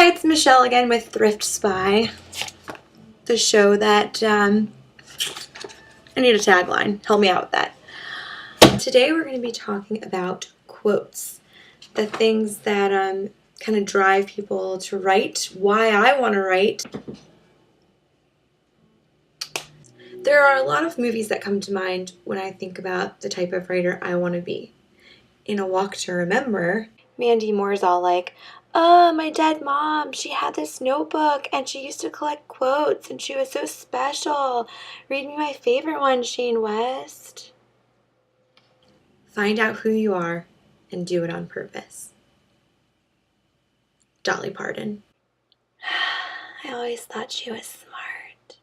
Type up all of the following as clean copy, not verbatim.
Hi, it's Michelle again with Thrift Spy, the show that, I need a tagline. Help me out with that. Today we're going to be talking about quotes, the things that kind of drive people to write, why I want to write. There are a lot of movies that come to mind when I think about the type of writer I want to be. In A Walk to Remember, Mandy Moore's all like, "Oh, my dead mom, she had this notebook and she used to collect quotes and she was so special. Read me my favorite one, Shane West." Find out who you are and do it on purpose. Dolly Parton. I always thought she was smart.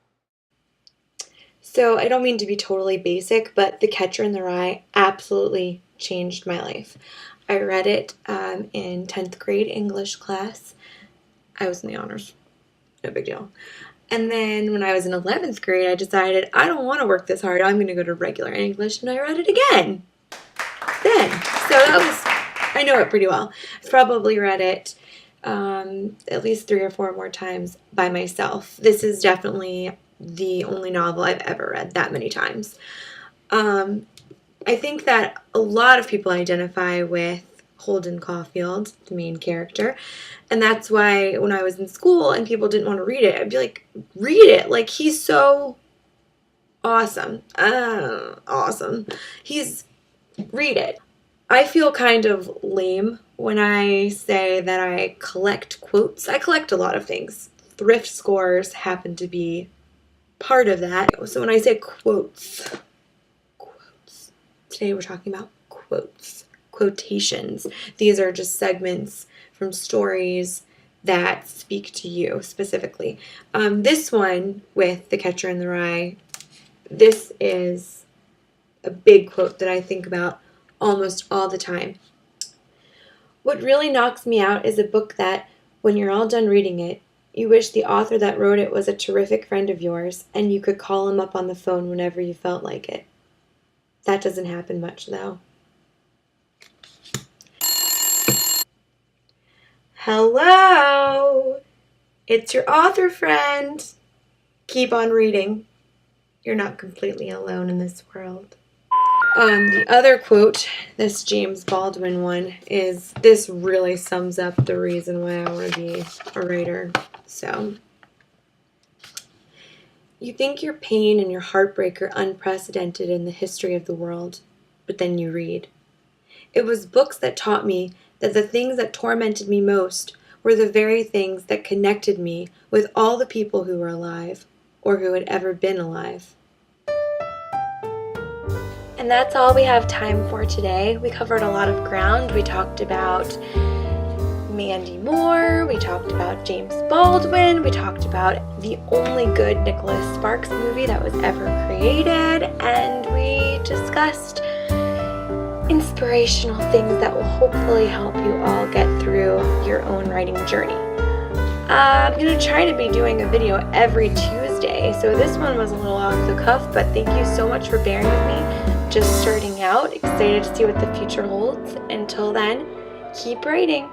So I don't mean to be totally basic, but The Catcher in the Rye absolutely changed my life. I read it in 10th grade English class. I was in the honors. No big deal. And then when I was in 11th grade, I decided I don't want to work this hard. I'm going to go to regular English, and I read it again. Then. So I know it pretty well. I've probably read it at least 3 or 4 more times by myself. This is definitely the only novel I've ever read that many times. I think that a lot of people identify with Holden Caulfield, the main character, and that's why when I was in school and people didn't want to read it, I'd be like, read it! Like, he's so awesome. Awesome. Read it. I feel kind of lame when I say that I collect quotes. I collect a lot of things. Thrift scores happen to be part of that. So when I say quotes, today we're talking about quotes, quotations. These are just segments from stories that speak to you specifically. This one with The Catcher in the Rye, this is a big quote that I think about almost all the time. "What really knocks me out is a book that, when you're all done reading it, you wish the author that wrote it was a terrific friend of yours and you could call him up on the phone whenever you felt like it. That doesn't happen much, though." Hello! It's your author friend. Keep on reading. You're not completely alone in this world. The other quote, this James Baldwin one, this really sums up the reason why I want to be a writer. So, "You think your pain and your heartbreak are unprecedented in the history of the world, but then you read. It was books that taught me that the things that tormented me most were the very things that connected me with all the people who were alive, or who had ever been alive." And that's all we have time for today. We covered a lot of ground. We talked about Mandy Moore, we talked about James Baldwin, we talked about the only good Nicholas Sparks movie that was ever created, and we discussed inspirational things that will hopefully help you all get through your own writing journey. I'm going to try to be doing a video every Tuesday, so this one was a little off the cuff, but thank you so much for bearing with me. Just starting out, excited to see what the future holds. Until then, keep writing.